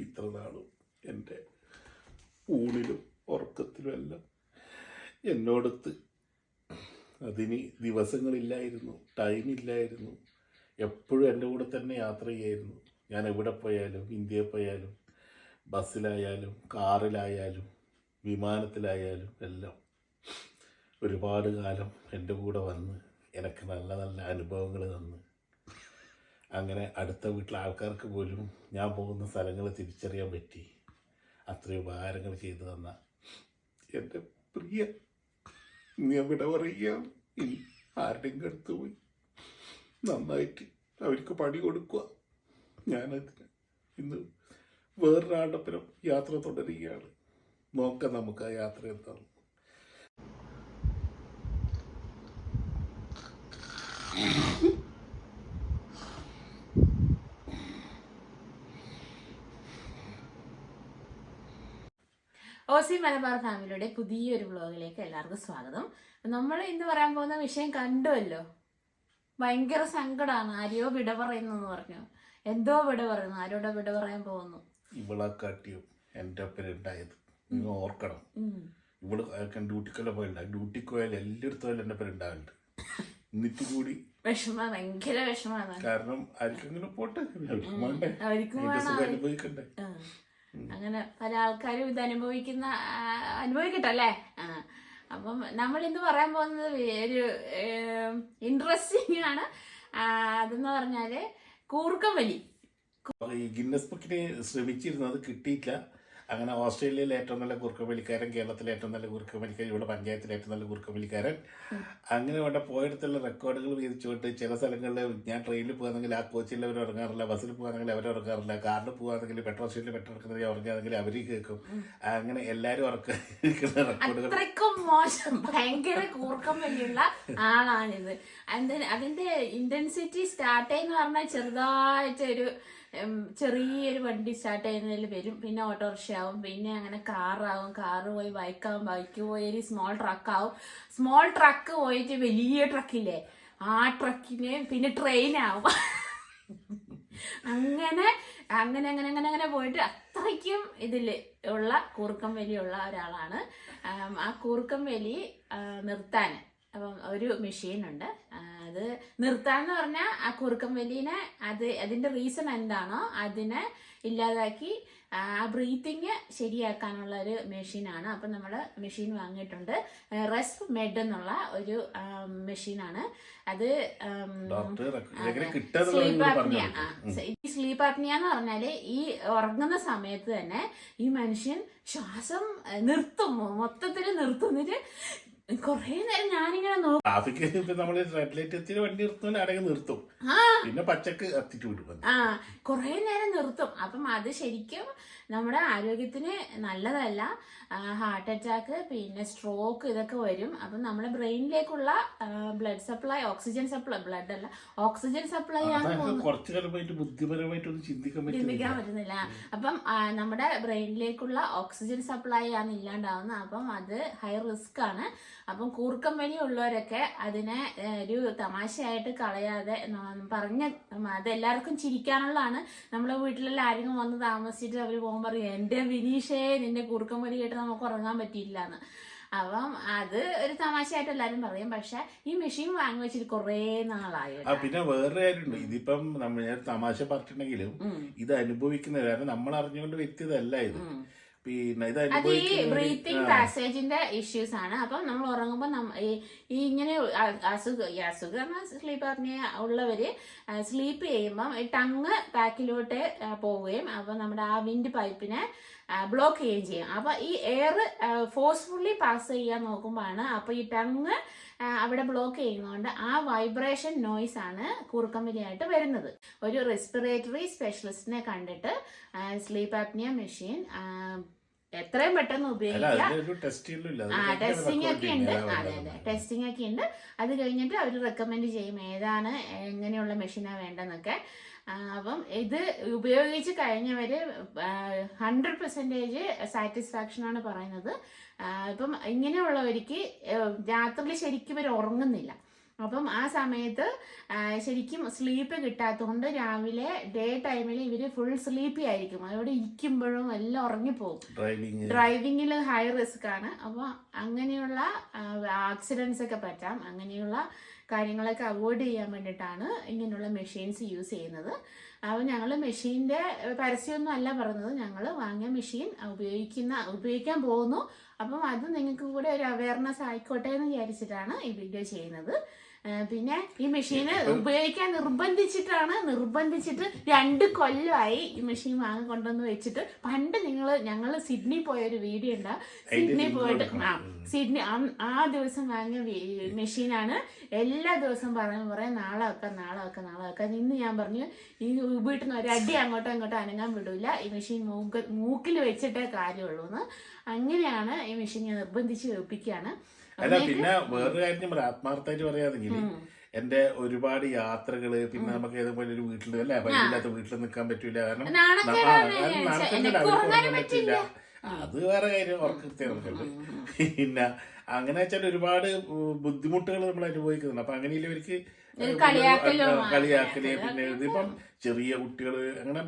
ഇത്ര നാളും എൻ്റെ ഊണിലും ഉറക്കത്തിലും എല്ലാം എന്നോടൊത്ത്. അതിന് ദിവസങ്ങളില്ലായിരുന്നു, ടൈമില്ലായിരുന്നു. എപ്പോഴും എൻ്റെ കൂടെ തന്നെ യാത്ര ചെയ്യായിരുന്നു. ഞാൻ എവിടെ പോയാലും, ഇന്ത്യയിൽ പോയാലും, ബസ്സിലായാലും കാറിലായാലും വിമാനത്തിലായാലും എല്ലാം ഒരുപാട് കാലം എൻ്റെ കൂടെ വന്ന് എനിക്ക് നല്ല നല്ല അനുഭവങ്ങൾ തന്ന്, അങ്ങനെ അടുത്ത വീട്ടിലെ ആൾക്കാർക്ക് പോലും ഞാൻ പോകുന്ന സ്ഥലങ്ങൾ തിരിച്ചറിയാൻ പറ്റി. അത്രയും ഉപകാരങ്ങൾ ചെയ്തു തന്ന എൻ്റെ പ്രിയ, നീ എവിടെ പറയുകയാണ്? ഇനി ആരുടെയും അടുത്ത് പോയി നന്നായിട്ട് അവർക്ക് പണി കൊടുക്കുക. ഞാനതിന് ഇന്ന് വേറൊരാളുടെ യാത്ര തുടരുകയാണ്. നോക്കാം നമുക്ക് ആ യാത്ര എന്താണ്. ഓസി മലബാർ ഫാമിലിയുടെ പുതിയൊരു വ്ളോഗിലേക്ക് എല്ലാവർക്കും സ്വാഗതം. നമ്മൾ ഇന്ന് പറയാൻ പോകുന്ന വിഷയം കണ്ടുവല്ലോ. ഭയങ്കര സങ്കടമാണ്. ആരെയോ വിട പറയുന്നു പറഞ്ഞു. എന്തോ വിട പറയുന്നു. ആരോടെ വിട പറയാൻ പോകുന്നു? ഇവളെക്കാട്ടിയും എൻ്റെ ഒപ്പം ഉണ്ടായത് നിങ്ങൾ ഓർക്കണം. ഇവള് ഡ്യൂട്ടിക്കെല്ലാം പോയില്ല. ഡ്യൂട്ടിക്ക് പോയാലും എല്ലായിടത്തും പോയാലും എൻ്റെ ഒപ്പം ഉണ്ടാവുന്നുണ്ട്. എന്നിട്ട് കൂടി വിഷമം, ഭയങ്കര വിഷമാണ്. കാരണം ആർക്കെങ്കിലും പോട്ടെ, അനുഭവിക്കണ്ടേ. അങ്ങനെ പല ആൾക്കാരും ഇത് അനുഭവിക്കട്ടെ അല്ലേ. അപ്പം നമ്മൾ ഇന്ന് പറയാൻ പോകുന്നത് ഒരു ഇൻട്രസ്റ്റിംഗ് ആണ്. അതെന്ന് പറഞ്ഞാല് കൂർക്കംവലി. ഗിന്നസ് ബുക്കിന് ശ്രമിച്ചിരുന്നു, അത് കിട്ടിയില്ല. അങ്ങനെ ഓസ്ട്രേലിയയിലെ ഏറ്റവും നല്ല കൂർക്കംവലിക്കാരൻ, കേരളത്തിലെ ഏറ്റവും നല്ല കൂർക്കംവലിക്കാരൻ, ഇവിടെ പഞ്ചായത്തിലെ ഏറ്റവും നല്ല കൂർക്കംവലിക്കാരൻ, അങ്ങനെ വേണ്ട പോയിടത്തുള്ള റെക്കോർഡുകൾ വീതിച്ചുകൊണ്ട് ചില സ്ഥലങ്ങളിൽ ഞാൻ ട്രെയിനിൽ പോകുകയാണെങ്കിൽ ആ കോച്ചിൽ അവർ ഉറങ്ങാറില്ല, ബസ്സിൽ പോകുകയാണെങ്കിൽ അവർ ഉറങ്ങാറില്ല, കാറിൽ പോകുകയാണെങ്കിൽ പെട്രോൾ സ്റ്റേഷനിൽ പെട്രോൾ എടുക്കുന്നത് ഉറങ്ങുകയാണെങ്കിൽ അവർ കേൾക്കും. അങ്ങനെ എല്ലാവരും ഉറക്കുന്ന റെക്കോർഡുകൾ. അത്രയ്ക്കും മോശം, ഭയങ്കര കൂർക്കംവലിയുള്ള ആളാണിത്. അതിന്റെ ഇന്റൻസിറ്റി സ്റ്റാർട്ട് ചെയ്യുന്ന പറഞ്ഞാൽ ചെറുതായിട്ടൊരു ചെറിയൊരു വണ്ടി സ്റ്റാർട്ട് ചെയ്യുന്നതിൽ വരും, പിന്നെ ഓട്ടോറിക്ഷ ആവും, പിന്നെ അങ്ങനെ കാറാവും, കാറ് പോയി ബൈക്കാവും, ബൈക്ക് പോയി ഒരു സ്മോൾ ട്രക്കാവും, സ്മോൾ ട്രക്ക് പോയിട്ട് വലിയ ട്രക്കില്ലേ ആ ട്രക്കിന് പിന്നെ ട്രെയിനാവും. അങ്ങനെ അങ്ങനെ അങ്ങനെ അങ്ങനെ അങ്ങനെ പോയിട്ട് അത്രയ്ക്കും ഇതിൽ ഉള്ള കൂർക്കംവലിയുള്ള ഒരാളാണ്. ആ കൂർക്കംവലി നിർത്താൻ അപ്പം ഒരു മെഷീനുണ്ട്. അത് നിർത്താന്ന് പറഞ്ഞാൽ ആ കൂർക്കംവലിനെ അതിന്റെ റീസൺ എന്താണോ അതിനെ ഇല്ലാതാക്കി ആ ബ്രീത്തിങ് ശരിയാക്കാനുള്ള ഒരു മെഷീനാണ്. അപ്പം നമ്മൾ മെഷീൻ വാങ്ങിയിട്ടുണ്ട്. റെസ്പ് മെഡ് എന്നുള്ള ഒരു മെഷീനാണ് അത്. Sleep apnoea. ഈ സ്ലീപ്പ് ആപ്നിയ എന്ന് പറഞ്ഞാല് ഈ ഉറങ്ങുന്ന സമയത്ത് തന്നെ ഈ മനുഷ്യൻ ശ്വാസം നിർത്തും, മൊത്തത്തിൽ നിർത്തുന്നിട്ട് കൊറേ നേരം ഞാനിങ്ങനെ നോക്കും. ട്രാഫിക് നമ്മള് റെഡ് ലൈറ്റ് എത്തി വണ്ടി നിർത്തുമ്പോൾ ആരെങ്കിലും നിർത്തും, പിന്നെ പച്ചക്ക് എത്തിച്ചു വിടും. കൊറേ നേരം നിർത്തും. അപ്പം അത് ശരിക്കും നമ്മുടെ ആരോഗ്യത്തിന് നല്ലതല്ല. ഹാർട്ട് അറ്റാക്ക്, പിന്നെ സ്ട്രോക്ക് ഇതൊക്കെ വരും. അപ്പം നമ്മുടെ ബ്രെയിനിലേക്കുള്ള blood supply, oxygen supply, blood അല്ല ഓക്സിജൻ സപ്ലൈ കുറച്ചു കാലമായിട്ട് ബുദ്ധിപരമായിട്ടൊന്നും ചിന്തിക്കാൻ പറ്റുന്നില്ല. അപ്പം നമ്മുടെ ബ്രെയിനിലേക്കുള്ള ഓക്സിജൻ സപ്ലൈ ആണ് ഇല്ലാണ്ടാവുന്നത്. അപ്പം അത് ഹൈ റിസ്ക് ആണ്. അപ്പം കൂർക്കംവലി ഉള്ളവരൊക്കെ അതിനെ ഒരു തമാശയായിട്ട് കളയാതെ അതെല്ലാവർക്കും ചിരിക്കാനുള്ളതാണ്. നമ്മളെ വീട്ടിലെല്ലാം ആരെങ്കിലും വന്ന് താമസിച്ചിട്ട് അവർ പോകുമ്പോൾ പറയും, എന്റെ വിനീഷേ നിന്റെ കൂർക്കംവലി കേട്ട് നമുക്ക് ഉറങ്ങാൻ പറ്റിയില്ല എന്ന്. അപ്പം അത് ഒരു തമാശയായിട്ട് എല്ലാരും പറയും. പക്ഷെ ഈ മെഷീൻ വാങ്ങി വെച്ചിട്ട് കൊറേ നാളായി. പിന്നെ വേറെ കാര്യമുണ്ട്. ഇതിപ്പം നമ്മൾ തമാശ പറഞ്ഞിട്ടുണ്ടെങ്കിലും ഇത് അനുഭവിക്കുന്ന കാരണം നമ്മൾ അറിഞ്ഞുകൊണ്ട് വ്യക്തിയതല്ല ഇത്. അത് ഈ ബ്രീത്തിങ് പാസേജിന്റെ ഇഷ്യൂസ് ആണ്. അപ്പം നമ്മൾ ഉറങ്ങുമ്പോൾ ഈ ഇങ്ങനെ അസുഖം സ്ലീപ്പ് ആപ്നിയ ഉള്ളവര് സ്ലീപ്പ് ചെയ്യുമ്പം ടങ് ബാക്കിലോട്ട് പോവുകയും അപ്പൊ നമ്മുടെ ആ വിൻഡ് പൈപ്പിനെ ബ്ലോക്ക് ചെയ്യുകയും ചെയ്യും. അപ്പൊ ഈ എയർ ഫോഴ്സ്ഫുള്ളി പാസ് ചെയ്യാൻ നോക്കുമ്പോഴാണ് അപ്പൊ ഈ ടങ് അവിടെ ബ്ലോക്ക് ചെയ്യുന്നതുകൊണ്ട് ആ വൈബ്രേഷൻ നോയ്സ് ആണ് കൂർക്കംവലിയായിട്ട് വരുന്നത്. ഒരു റെസ്പിറേറ്ററി സ്പെഷ്യലിസ്റ്റിനെ കണ്ടിട്ട് സ്ലീപ്പ് ആപ്നിയ മെഷീൻ എത്രയും പെട്ടെന്ന് ഉപയോഗിക്കാം. ടെസ്റ്റിംഗ് ഒക്കെ ഉണ്ട്. അതെ അതെ, ടെസ്റ്റിംഗ് ഒക്കെ ഉണ്ട്. അത് കഴിഞ്ഞിട്ട് അവർ റെക്കമെൻഡ് ചെയ്യും ഏതാണ് എങ്ങനെയുള്ള മെഷീനാണ് വേണ്ടെന്നൊക്കെ. അപ്പം ഇത് ഉപയോഗിച്ച് കഴിഞ്ഞവര് 100% സാറ്റിസ്ഫാക്ഷൻ ആണ് പറയുന്നത്. ഇപ്പം ഇങ്ങനെയുള്ളവർക്ക് രാത്രി ശരിക്കും ഇവർ ഉറങ്ങുന്നില്ല. അപ്പം ആ സമയത്ത് ശരിക്കും സ്ലീപ്പ് കിട്ടാത്തതുകൊണ്ട് രാവിലെ ഡേ ടൈമിൽ ഇവർ ഫുൾ സ്ലീപ്പി ആയിരിക്കും. അതോടെ ഇരിക്കുമ്പോഴും എല്ലാം ഉറങ്ങിപ്പോകും. ഡ്രൈവിങ്ങിൽ ഹൈ റിസ്ക് ആണ്. അപ്പോൾ അങ്ങനെയുള്ള ആക്സിഡൻസ് ഒക്കെ പറ്റാം. അങ്ങനെയുള്ള കാര്യങ്ങളൊക്കെ അവോയ്ഡ് ചെയ്യാൻ വേണ്ടിയിട്ടാണ് ഇങ്ങനെയുള്ള മെഷീൻസ് യൂസ് ചെയ്യുന്നത്. അപ്പോൾ ഞങ്ങൾ മെഷീൻ്റെ പരസ്യമൊന്നും അല്ല പറഞ്ഞത്, ഞങ്ങൾ വാങ്ങിയ മെഷീൻ ഉപയോഗിക്കാൻ പോകുന്നു. അപ്പം അത് നിങ്ങൾക്ക് കൂടെ ഒരു അവയർനെസ് ആയിക്കോട്ടെ എന്ന് വിചാരിച്ചിട്ടാണ് ഈ വീഡിയോ ചെയ്യുന്നത്. പിന്നെ ഈ മെഷീന് ഉപയോഗിക്കാൻ നിർബന്ധിച്ചിട്ട് 2 കൊല്ലമായി ഈ മെഷീൻ വാങ്ങിക്കൊണ്ടുവന്ന് വെച്ചിട്ട്. പണ്ട് ഞങ്ങൾ സിഡ്നി പോയൊരു വീഡിയോ ഉണ്ട്. സിഡ്നി പോയിട്ട് സിഡ്നി ആ ദിവസം വാങ്ങിയ മെഷീനാണ്. എല്ലാ ദിവസവും പറയാൻ നാളെ വെക്കാം. ഇന്ന് ഞാൻ പറഞ്ഞു ഈ വീട്ടിൽ നിന്ന് ഒരു അടി അങ്ങോട്ടോ ഇങ്ങോട്ടോ അനങ്ങാൻ വിടൂല, ഈ മെഷീൻ മൂക്കിൽ വെച്ചിട്ടേ കാര്യമുള്ളൂ എന്ന്. അങ്ങനെയാണ് ഈ മെഷീൻ ഞാൻ നിർബന്ധിച്ച് വെപ്പിക്കുകയാണ്. അല്ല, പിന്നെ വേറൊരു കാര്യം ആത്മാർത്ഥമായിട്ട് പറയാതെങ്കിൽ എന്റെ ഒരുപാട് യാത്രകള്, പിന്നെ നമുക്ക് ഏതെങ്കിലും ഒരു വീട്ടിൽ അല്ലെ പൈസയില്ലാത്ത വീട്ടിൽ നിൽക്കാൻ പറ്റൂല, കാരണം പറ്റില്ല. അത് വേറെ കാര്യം, ഉറക്കത്തെ നമുക്കുണ്ട്. പിന്നെ അങ്ങനെ വെച്ചാൽ ഒരുപാട് ബുദ്ധിമുട്ടുകൾ നമ്മൾ അനുഭവിക്കുന്നുണ്ട്. അപ്പൊ അങ്ങനെയുള്ളവർക്ക് കളിയാക്കല്, പിന്നെ ഇതിപ്പം ചെറിയ കുട്ടികള് അങ്ങനെ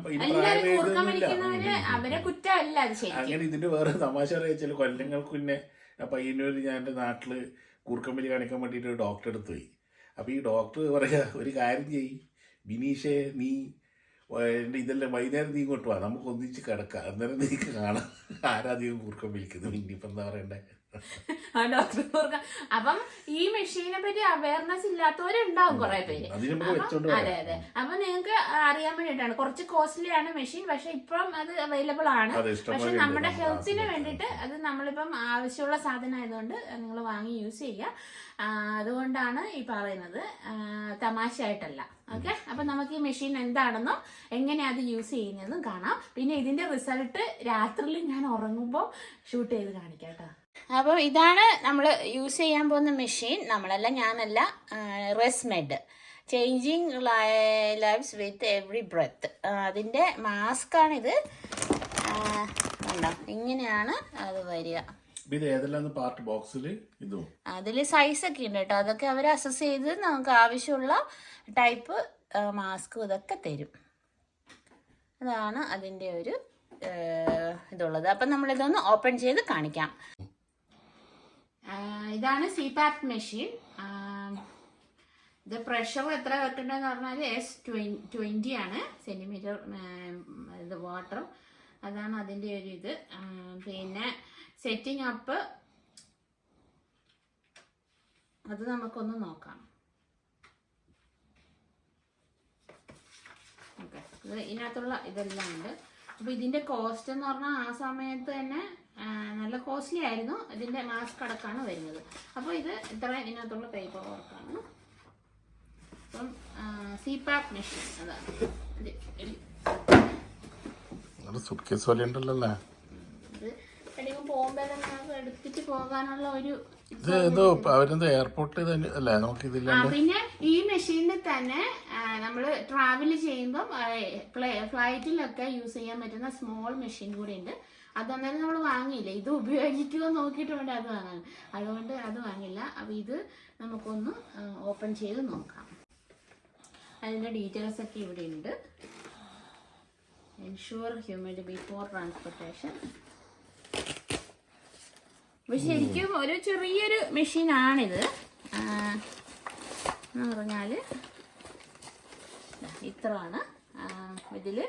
അങ്ങനെ ഇതിന്റെ വേറെ തമാശ അറിയാച്ചാൽ കൊല്ലങ്ങൾക്ക് പിന്നെ പയ്യന്നൂര് ഞാൻ എൻ്റെ നാട്ടില് കൂർക്കമ്പലി കാണിക്കാൻ വേണ്ടിയിട്ട് ഒരു ഡോക്ടറെ അടുത്ത് പോയി. അപ്പോൾ ഈ ഡോക്ടർ പറയാ, ഒരു കാര്യം ചെയ്യ് ബിനീഷേ, നീ എൻ്റെ ഇതെല്ലാം വൈകുന്നേരം നീ ഇങ്ങോട്ട് വാ, നമുക്ക് ഒന്നിച്ച് കിടക്കാം, അന്നേരം നീക്ക് കാണാം ആരാധികം കൂർക്കമ്പലിക്കുന്നത്. ഇനിയിപ്പോൾ എന്താ പറയണ്ടേ. അപ്പം ഈ മെഷീനെ പറ്റി അവയർനെസ് ഇല്ലാത്തവരുണ്ടാവും കുറെ പേര്. അതെ. അപ്പൊ നിങ്ങൾക്ക് അറിയാൻ വേണ്ടിയിട്ടാണ്. കുറച്ച് കോസ്റ്റ്ലി ആണ് മെഷീൻ, പക്ഷെ ഇപ്പം അത് അവൈലബിൾ ആണ്. പക്ഷെ നമ്മുടെ ഹെൽത്തിന് വേണ്ടിയിട്ട് അത് നമ്മളിപ്പം ആവശ്യമുള്ള സാധനം ആയതുകൊണ്ട് നിങ്ങൾ വാങ്ങി യൂസ് ചെയ്യുക. അതുകൊണ്ടാണ് ഈ പറയുന്നത്, തമാശയായിട്ടല്ല. ഓക്കെ, അപ്പൊ നമുക്ക് ഈ മെഷീൻ എന്താണെന്നും എങ്ങനെയാ അത് യൂസ് ചെയ്യുന്നതെന്നും കാണാം. പിന്നെ ഇതിന്റെ റിസൾട്ട് രാത്രിയിൽ ഞാൻ ഉറങ്ങുമ്പോൾ ഷൂട്ട് ചെയ്ത് കാണിക്കാം കേട്ടോ. അപ്പോൾ ഇതാണ് നമ്മൾ യൂസ് ചെയ്യാൻ പോകുന്ന മെഷീൻ. ഞാനല്ല, ResMed changing lives with every breath. അതിൻ്റെ മാസ്കാണിത്. കണ്ടോ, ഇങ്ങനെയാണ് അത് വരിക. അതിൽ സൈസ് ഒക്കെ ഉണ്ട് കേട്ടോ. അതൊക്കെ അവർ അസസ് ചെയ്ത് നമുക്ക് ആവശ്യമുള്ള ടൈപ്പ് മാസ്ക് ഇതൊക്കെ തരും. അതാണ് അതിൻ്റെ ഒരു ഇതുള്ളത്. അപ്പം നമ്മളിതൊന്ന് ഓപ്പൺ ചെയ്ത് കാണിക്കാം. ഇതാണ് CPAP മെഷീൻ. ഇത് പ്രഷർ എത്ര വെക്കേണ്ടതെന്ന് പറഞ്ഞാൽ S20 ആണ് സെന്റിമീറ്റർ ഇത് വാട്ടർ. അതാണ് അതിൻ്റെ ഒരു ഇത്. പിന്നെ സെറ്റിംഗ് അപ്പ് അത് നമുക്കൊന്ന് നോക്കാം. ഓക്കെ, ഇത് ഇതിനകത്തുള്ള ഇതെല്ലാം ഉണ്ട്. അപ്പോൾ ഇതിൻ്റെ കോസ്റ്റ് എന്ന് പറഞ്ഞാൽ ആ സമയത്ത് തന്നെ നല്ല കോസ്റ്റ്ലി ആയിരുന്നു. ഇതിൻ്റെ മാസ്ക് അടക്കമാണ് വരുന്നത്. അപ്പോൾ ഇത് ഇത്രയും ഇതിനകത്തുള്ള പേപ്പർ വർക്കാണ്. അപ്പം CPAP മെഷീൻ അതാണ്. പോകുമ്പോൾ നമുക്ക് എടുത്തിട്ട് പോകാനുള്ള ഒരു പിന്നെ ഈ മെഷീനിൽ തന്നെ നമ്മൾ ട്രാവൽ ചെയ്യുമ്പം ഫ്ലൈറ്റിലൊക്കെ യൂസ് ചെയ്യാൻ പറ്റുന്ന സ്മോൾ മെഷീൻ കൂടി ഉണ്ട്. അതന്നേരം നമ്മൾ വാങ്ങിയില്ല, ഇത് ഉപയോഗിക്കുമോ നോക്കിയിട്ട് വേണ്ട അത് വാങ്ങാൻ. അതുകൊണ്ട് അത് വാങ്ങില്ല. അപ്പോൾ ഇത് നമുക്കൊന്ന് ഓപ്പൺ ചെയ്ത് നോക്കാം. അതിൻ്റെ ഡീറ്റെയിൽസ് ഒക്കെ ഇവിടെ ഉണ്ട്. Ensure humidity before transportation. അപ്പോൾ ശരിക്കും ഒരു ചെറിയൊരു മെഷീനാണിത്. എന്ന് പറഞ്ഞാൽ ഇത്രയാണ്. ഇതിൽ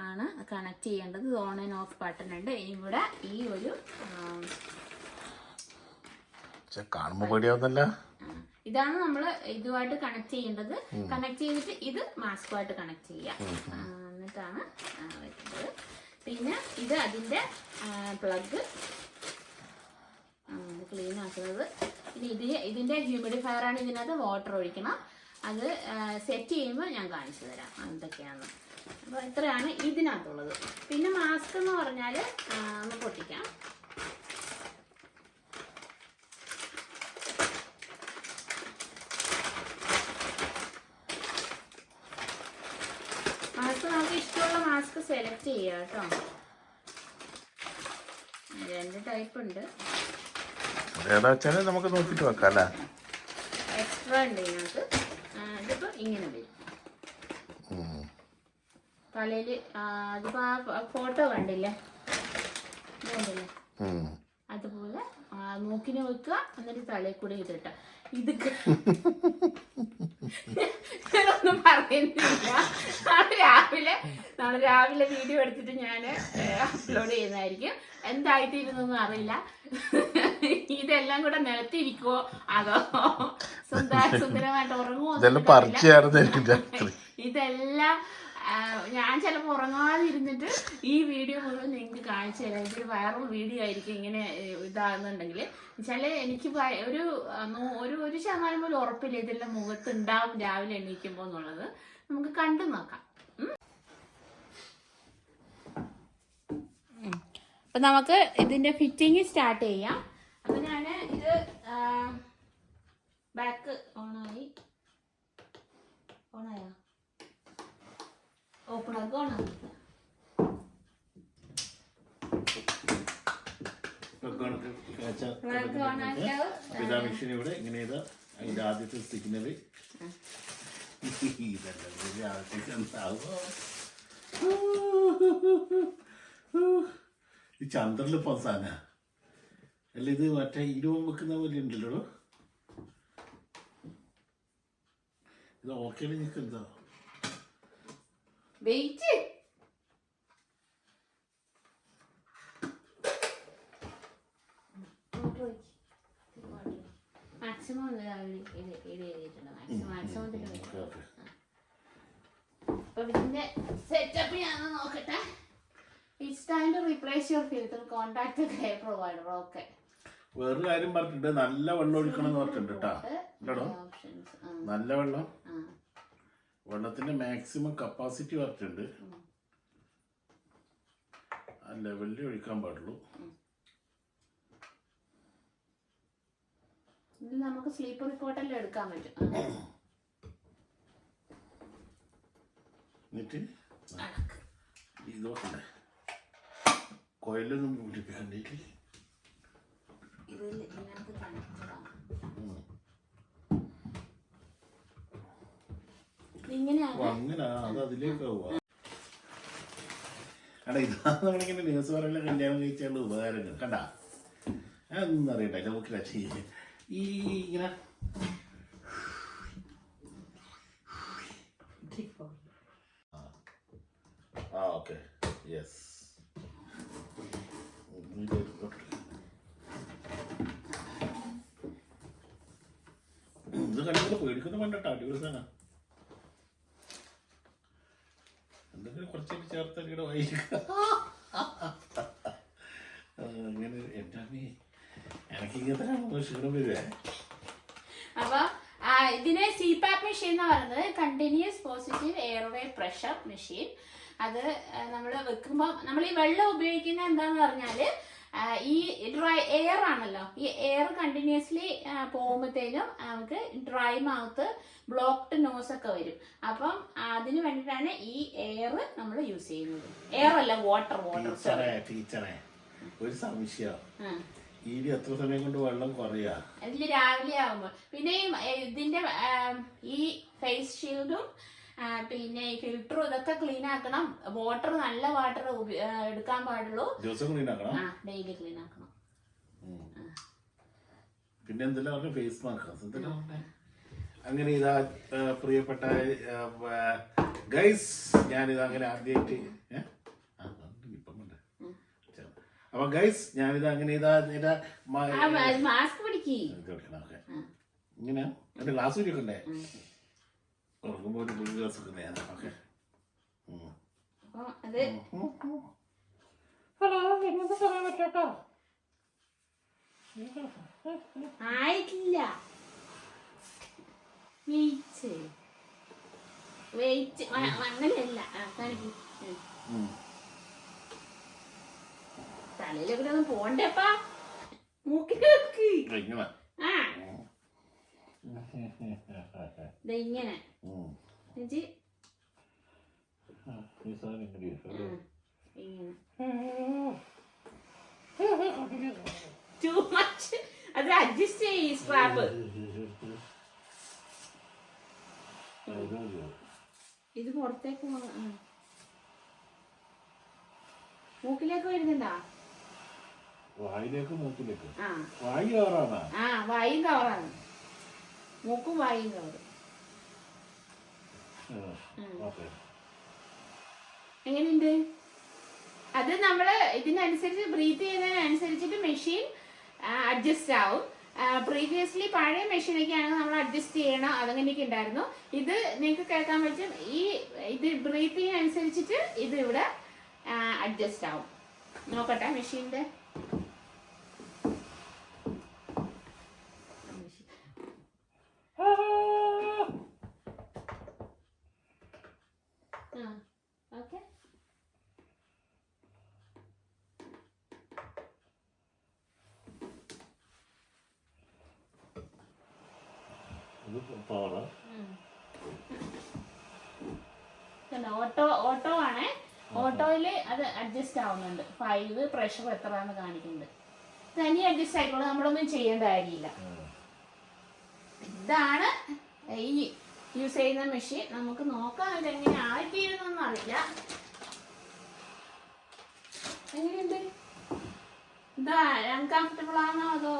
ആണ് കണക്ട് ചെയ്യേണ്ടത്. ഓൺ ആൻഡ് ഓഫ് ബട്ടൺ ഉണ്ട്. ഇവിടെ ഈ ഒരു ഇതാണ് നമ്മൾ ഇതുമായിട്ട് കണക്ട് ചെയ്യേണ്ടത്. കണക്ട് ചെയ്തിട്ട് ഇത് മാസ്കുമായിട്ട് കണക്ട് ചെയ്യാം. എന്നിട്ടാണ് വെക്കുന്നത്. പിന്നെ ഇത് അതിൻ്റെ പ്ലഗ് ക്ലീൻ ആക്കുന്നത്. പിന്നെ ഇതിൻ്റെ ഹ്യൂമിഡിഫയർ ആണ്. ഇതിനകത്ത് വാട്ടർ ഒഴിക്കണം. അത് സെറ്റ് ചെയ്യുമ്പോൾ ഞാൻ കാണിച്ചു തരാം എന്തൊക്കെയാണ്. അപ്പോൾ ഇത്രയാണ് ഇതിനകത്തുള്ളത്. പിന്നെ മാസ്ക് എന്ന് പറഞ്ഞാൽ ഒന്ന് പൊട്ടിക്കാം. മാസ്ക് നമുക്ക് ഇഷ്ടമുള്ള മാസ്ക് സെലക്ട് ചെയ്യാം കേട്ടോ. 2 ടൈപ്പ് ഉണ്ട്. നമുക്ക് നോക്കിട്ട് വെക്കാം അല്ലേ. എക്സ്ട്രാ ഉണ്ട് ഇതിനകത്ത്. ഇതിപ്പോൾ ഇങ്ങനെ വരും തലയിൽ. അതിപ്പോൾ ആ ഫോട്ടോ കണ്ടില്ലേ, ഇതുണ്ടല്ലേ, അതുപോലെ മൂക്കിന് വെക്കുക, എന്നിട്ട് തലയിൽ കൂടെ ഇതിട്ട. ഇതൊക്കെ ഞാനൊന്നും പറയുന്നില്ല. നാളെ രാവിലെ വീഡിയോ എടുത്തിട്ട് ഞാൻ അപ്ലോഡ് ചെയ്യുന്നതായിരിക്കും. എന്തായിത്തീരുന്നൊന്നും അറിയില്ല. ഇതെല്ലാം കൂടെ നിലത്തിരിക്കുവോ അതോ സുന്ദരമായിട്ട് ഉറങ്ങുമോ, ഇതെല്ലാം ഞാൻ ചിലപ്പോൾ ഉറങ്ങാതിരുന്നിട്ട് ഈ വീഡിയോ മുഴുവൻ നിങ്ങൾക്ക് കാണിച്ചു തരാം. ഇതൊരു വൈറൽ വീഡിയോ ആയിരിക്കും ഇങ്ങനെ ഇതാകുന്നുണ്ടെങ്കിൽ. വെച്ചാൽ എനിക്ക് ഒരു ശതമാനം പോലും ഉറപ്പില്ല ഇതെല്ലാം മുഖത്ത് ഉണ്ടാവും രാവിലെ എണീക്കുമ്പോൾ എന്നുള്ളത്. നമുക്ക് കണ്ടു നോക്കാം. അപ്പൊ നമുക്ക് ഇതിന്റെ ഫിറ്റിംഗ് സ്റ്റാർട്ട് ചെയ്യാം. അപ്പൊ ഞാൻ ഇത് ബാക്ക് ഓണായോ, ഓപ്പൺ ആക്കുക, ഓണാക്കുക. ഇവിടെ ഇങ്ങനെ അതിന്റെ ആദ്യത്തെ സിഗ്നൽ ഈ ചന്ദ്രനിൽ പസാന അല്ല, ഇത് മറ്റേ ഇരുവം വെക്കുന്ന പോലെ ഉണ്ടല്ലോ. ഇത് ഓക്കെ നിനക്ക് എന്താ വെയിറ്റ് മാക്സിമം അപ്പൊ ഇതിന്റെ സെറ്റപ്പ് ഞാൻ നോക്കട്ടെ. It's time to replace your filter, contact care provider. Okay, വേറൊരു കാര്യം പറഞ്ഞിട്ടുണ്ട്, നല്ല വെള്ളം ഒഴിക്കണം എന്ന് പറഞ്ഞിട്ടുണ്ട് കേട്ടോ. നല്ല വെള്ളം, വെള്ളത്തിന്റെ മാക്സിമം കപ്പാസിറ്റി പറഞ്ഞിട്ടുണ്ട്. ആ ലെവലിൽ ഒഴിക്കാൻ പാടുള്ളൂ. ഇത് നമുക്ക് സ്ലീപ്പ് റിപ്പോർട്ടെല്ലാം എടുക്കാൻ പറ്റും. എന്നിട്ട് ഇതോട്ടെ കോയിലൊന്നും പിടിപ്പിക്കണ്ടേ. അങ്ങനെ അത് അതിലേക്ക് പോവാ. എടാ, ഇതാണ് നമ്മളിങ്ങനെ ന്യൂസ് പറയല കല്യാണം കഴിച്ചുള്ള ഉപകാരങ്ങൾ കണ്ടാ. അതൊന്നും അറിയട്ടെ നമുക്ക് ഈ ഇങ്ങനെ ഓക്കെ യെസ്. ഇത് കണ്ടിട്ട് പേടിക്കുന്ന വേണ്ടട്ടോ, അടിപൊളി സാധനം. എന്തെങ്കിലും കുറച്ചൊക്കെ ചേർത്തടിയുടെ വായിക്കുക. അങ്ങനെ എന്താ എനിക്ക് ഇങ്ങനത്തെ ക്ഷീണം വരുവേ. അപ്പൊ ഇതിന് CPAP മെഷീൻ എന്ന് പറയുന്നത് continuous positive airway pressure machine. അത് നമ്മൾ വെക്കുമ്പോൾ നമ്മൾ ഈ വെള്ളം ഉപയോഗിക്കുന്ന എന്താന്ന് പറഞ്ഞാല് ഈ ഡ്രൈ എയർ ആണല്ലോ, ഈ എയർ കണ്ടിന്യൂസ്ലി പോകുമ്പോഴത്തേനും നമുക്ക് ഡ്രൈ മൗത്ത്, ബ്ലോക്ക്ഡ് നോസ് ഒക്കെ വരും. അപ്പം അതിന് വേണ്ടിയിട്ടാണ് ഈ എയർ നമ്മൾ യൂസ് ചെയ്യുന്നത്. എയർ അല്ല, വാട്ടർ. ടീച്ചറെ ഒരു സംശയം, എത്ര സമയം കൊണ്ട് വെള്ളം കുറയാ? അതില് രാവിലെ ആവുമ്പോ. പിന്നെ ഇതിന്റെ ഈ ഫേസ് ഷീൽഡും പിന്നെ ഈ ഫിൽറ്ററും ഇതൊക്കെ ക്ലീൻ ആക്കണം. വാട്ടർ, നല്ല വാട്ടർ എടുക്കാൻ പാടുള്ളൂ. ദിവസം ക്ലീൻ ആക്കണം, ഡെയിലി ക്ലീൻ ആക്കണം. പിന്നെ എന്തെല്ലാം ഫേസ് മാസ്ക്. അങ്ങനെ ഇതാ പ്രിയപ്പെട്ട ഗൈസ്, ഞാനിത് അങ്ങനെ ആദ്യമായിട്ട് അപ്പൊ ഗൈസ് ഞാനിത് അങ്ങനെ ഇങ്ങനെ എന്റെ ഗ്ലാസ് വെക്കണ്ടേ, ഉറങ്ങുമ്പോ ഒരു പുതിയ ഗ്ലാസ് വെക്കുന്നേ. ഓക്കെ, ആയിട്ടില്ല. വെയിറ്റ് അങ്ങനെയല്ല, തലയിലൊക്കെ ഒന്നും പോണ്ടേപ്പാ, മൂക്കിന് വെക്ക്. ഇങ്ങനെ ടു മച്ച്. അത് അഡ്ജസ്റ്റ് ചെയ്യ് സ്ട്രാപ്പ്. പുറത്തേക്ക് മൂക്കിലേക്ക് വരുന്നുണ്ടാ? വായിലേക്ക് മൂക്കിലേക്ക്. ആ വായി കവറാണ്. ആ വായും കവറാണ്. മൂക്കും വായും കവറ്. എങ്ങനെയുണ്ട്? അത് നമ്മള് ഇതിനനുസരിച്ച് ബ്രീത്ത് ചെയ്യുന്നതിനനുസരിച്ചിട്ട് മെഷീൻ അഡ്ജസ്റ്റ് ആവും. പ്രീവിയസ്ലി പഴയ മെഷീനൊക്കെ ആണെങ്കിൽ നമ്മൾ അഡ്ജസ്റ്റ് ചെയ്യണം, അതങ്ങനെയൊക്കെ ഉണ്ടായിരുന്നു. ഇത് നിങ്ങൾക്ക് കേൾക്കാൻ പറ്റും. ഇത് ബ്രീത്തിങ് അനുസരിച്ചിട്ട് ഇത് ഇവിടെ അഡ്ജസ്റ്റ് ആവും. നോക്കട്ടെ മെഷീൻ്റെ. ഓക്കെ, ഓട്ടോ ആണേ. ഓട്ടോയില് അത് അഡ്ജസ്റ്റ് ആവുന്നുണ്ട്. 5 പ്രഷർ എത്രയാണെന്ന് കാണിക്കുന്നുണ്ട്. തനി അഡ്ജസ്റ്റ് ആയിക്കോളൂ, നമ്മളൊന്നും ചെയ്യേണ്ട കാര്യമില്ല. ഇതാണ് ഈ യൂസ് ചെയ്യുന്ന മെഷീൻ. നമുക്ക് നോക്കാം ഇതെങ്ങനെ ആയിത്തീരുന്നൊന്നും അറിയില്ല. എങ്ങനെയുണ്ട്? ഇതാ അൺകംഫർട്ടബിൾ ആണോ അതോ?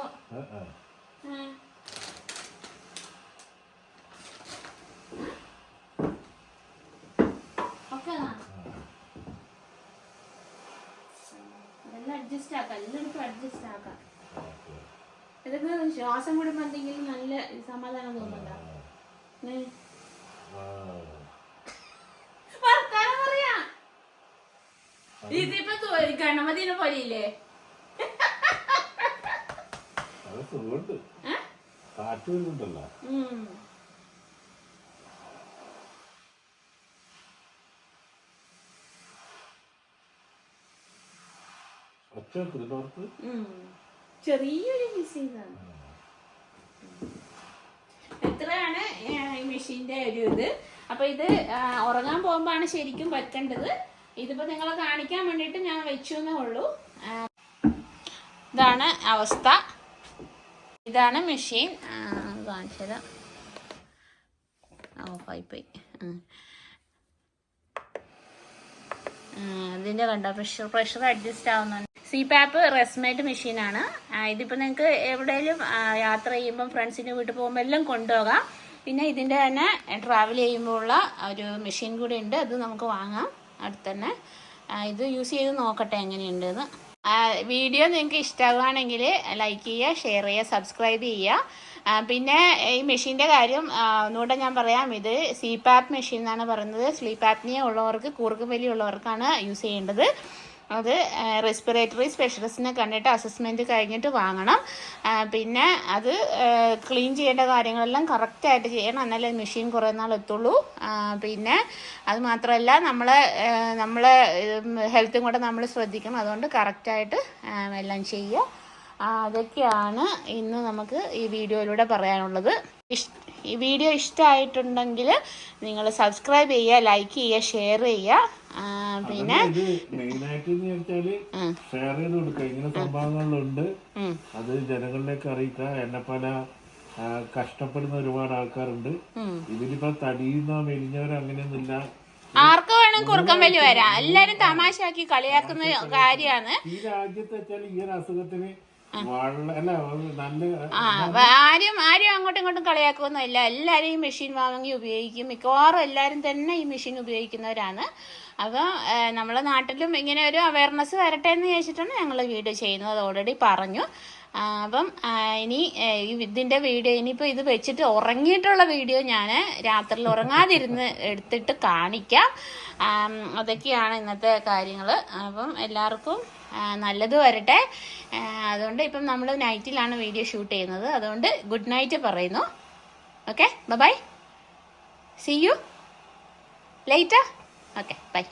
അതെല്ലാം അഡ്ജസ്റ്റ് ആക്കാം, എല്ലാവർക്കും അഡ്ജസ്റ്റ് ആക്കാം. ഇതൊക്കെ ശ്വാസം വിടുമ്പോ എന്തെങ്കിലും നല്ല സമാധാനം തോന്നുന്നുണ്ടോ? വർത്താനം പറയാ. ഇതിപ്പോ ഗണപതിനെ പോലെയില്ലേ? ചെറിയൊരു മിസ്സിംഗാണ്. എത്രയാണ് ഈ മെഷീന്റെ ഒരു ഇത്. അപ്പൊ ഇത് ഉറങ്ങാൻ പോകുമ്പോഴാണ് ശരിക്കും പറ്റേണ്ടത്. ഇതിപ്പോ നിങ്ങളെ കാണിക്കാൻ വേണ്ടിയിട്ട് ഞാൻ വെച്ചു എന്നേ ഉള്ളൂ. ഇതാണ് അവസ്ഥ. ഇതാണ് മെഷീൻ. കാണിച്ചത് ഓഫായിപ്പോയി. ഇതിൻ്റെ കണ്ടോ പ്രഷർ അഡ്ജസ്റ്റ് ആവുന്നുണ്ട്. CPAP റെസ്മേറ്റ് മെഷീനാണ്. ഇതിപ്പോൾ നിങ്ങൾക്ക് എവിടെയെങ്കിലും യാത്ര ചെയ്യുമ്പം ഫ്രണ്ട്സിൻ്റെ വീട്ടിൽ പോകുമ്പോൾ എല്ലാം കൊണ്ടുപോകാം. പിന്നെ ഇതിൻ്റെ തന്നെ ട്രാവൽ ചെയ്യുമ്പോൾ ഉള്ള ഒരു മെഷീൻ കൂടി ഉണ്ട്. അത് നമുക്ക് വാങ്ങാം അടുത്ത് തന്നെ. ഇത് യൂസ് ചെയ്ത് നോക്കട്ടെ എങ്ങനെയുണ്ടെന്ന്. വീഡിയോ നിങ്ങൾക്ക് ഇഷ്ടമാകുകയാണെങ്കിൽ ലൈക്ക് ചെയ്യുക, ഷെയർ ചെയ്യുക, സബ്സ്ക്രൈബ് ചെയ്യുക. പിന്നെ ഈ മെഷീൻ്റെ കാര്യം ഒന്നുകൂടെ ഞാൻ പറയാം. ഇത് CPAP മെഷീൻ എന്നാണ് പറയുന്നത്. സ്ലീപ്പ് ആപ്നിയ ഉള്ളവർക്ക്, കൂർക്കമ്പലി ഉള്ളവർക്കാണ് യൂസ് ചെയ്യേണ്ടത്. അത് റെസ്പിറേറ്ററി സ്പെഷ്യലിസ്റ്റിനെ കണ്ടിട്ട് അസസ്മെൻറ്റ് കഴിഞ്ഞിട്ട് വാങ്ങണം. പിന്നെ അത് ക്ലീൻ ചെയ്യേണ്ട കാര്യങ്ങളെല്ലാം കറക്റ്റായിട്ട് ചെയ്യണം, എന്നാലേ മെഷീൻ കുറേ നാൾ എത്തുള്ളൂ. പിന്നെ അത് മാത്രമല്ല നമ്മളെ ഹെൽത്തും കൂടെ നമ്മൾ ശ്രദ്ധിക്കണം. അതുകൊണ്ട് കറക്റ്റായിട്ട് എല്ലാം ചെയ്യുക. അതൊക്കെയാണ് ഇന്ന് നമുക്ക് ഈ വീഡിയോയിലൂടെ പറയാനുള്ളത്. ഈ വീഡിയോ ഇഷ്ടമായിട്ടുണ്ടെങ്കിൽ നിങ്ങൾ സബ്സ്ക്രൈബ് ചെയ്യുക, ലൈക്ക് ചെയ്യുക, ഷെയർ ചെയ്യുക. പിന്നെ മെയിനായിട്ട് ഷെയർ ചെയ്ത് കൊടുക്കുക. ഇങ്ങനെ സംഭവങ്ങളുണ്ട്, അത് ജനങ്ങളിലേക്ക് അറിയിക്കുക. എന്നെ പോലെ കഷ്ടപ്പെടുന്ന ഒരുപാട് ആൾക്കാരുണ്ട്. ഇതിലിപ്പോ തടിയുന്ന മെലിഞ്ഞവരോ അങ്ങനെയൊന്നുമില്ല. ആർക്ക് വേണം കുറുക്കമ്പലി വരാം. എല്ലാരും തമാശയാക്കി കളിയാക്കുന്ന കാര്യമാണ്. ഈ രാജ്യത്ത് വെച്ചാൽ ഈ ഒരു അസുഖത്തിന് ആരും അങ്ങോട്ടും ഇങ്ങോട്ടും കളിയാക്കൊന്നുമില്ല. എല്ലാരും ഈ മെഷീൻ വാങ്ങി ഉപയോഗിക്കും. മിക്കവാറും എല്ലാരും തന്നെ ഈ മെഷീൻ ഉപയോഗിക്കുന്നവരാണ്. അപ്പം നമ്മളെ നാട്ടിലും ഇങ്ങനെ ഒരു അവയർനെസ് വരട്ടെ എന്ന് ചോദിച്ചിട്ടാണ് ഞങ്ങൾ വീഡിയോ ചെയ്യുന്നത്. അത് ഓൾറെഡി പറഞ്ഞു. അപ്പം ഇനി ഇതിൻ്റെ വീഡിയോ ഇനിയിപ്പോൾ ഇത് വെച്ചിട്ട് ഉറങ്ങിയിട്ടുള്ള വീഡിയോ ഞാൻ രാത്രിയിൽ ഉറങ്ങാതിരുന്ന് എടുത്തിട്ട് കാണിക്കാം. അതൊക്കെയാണ് ഇന്നത്തെ കാര്യങ്ങൾ. അപ്പം എല്ലാവർക്കും നല്ലത് വരട്ടെ. അതുകൊണ്ട് ഇപ്പം നമ്മൾ നൈറ്റിലാണ് വീഡിയോ ഷൂട്ട് ചെയ്യുന്നത്. അതുകൊണ്ട് ഗുഡ് നൈറ്റ് പറയുന്നു. Okay, bye. See you later. Okay, by.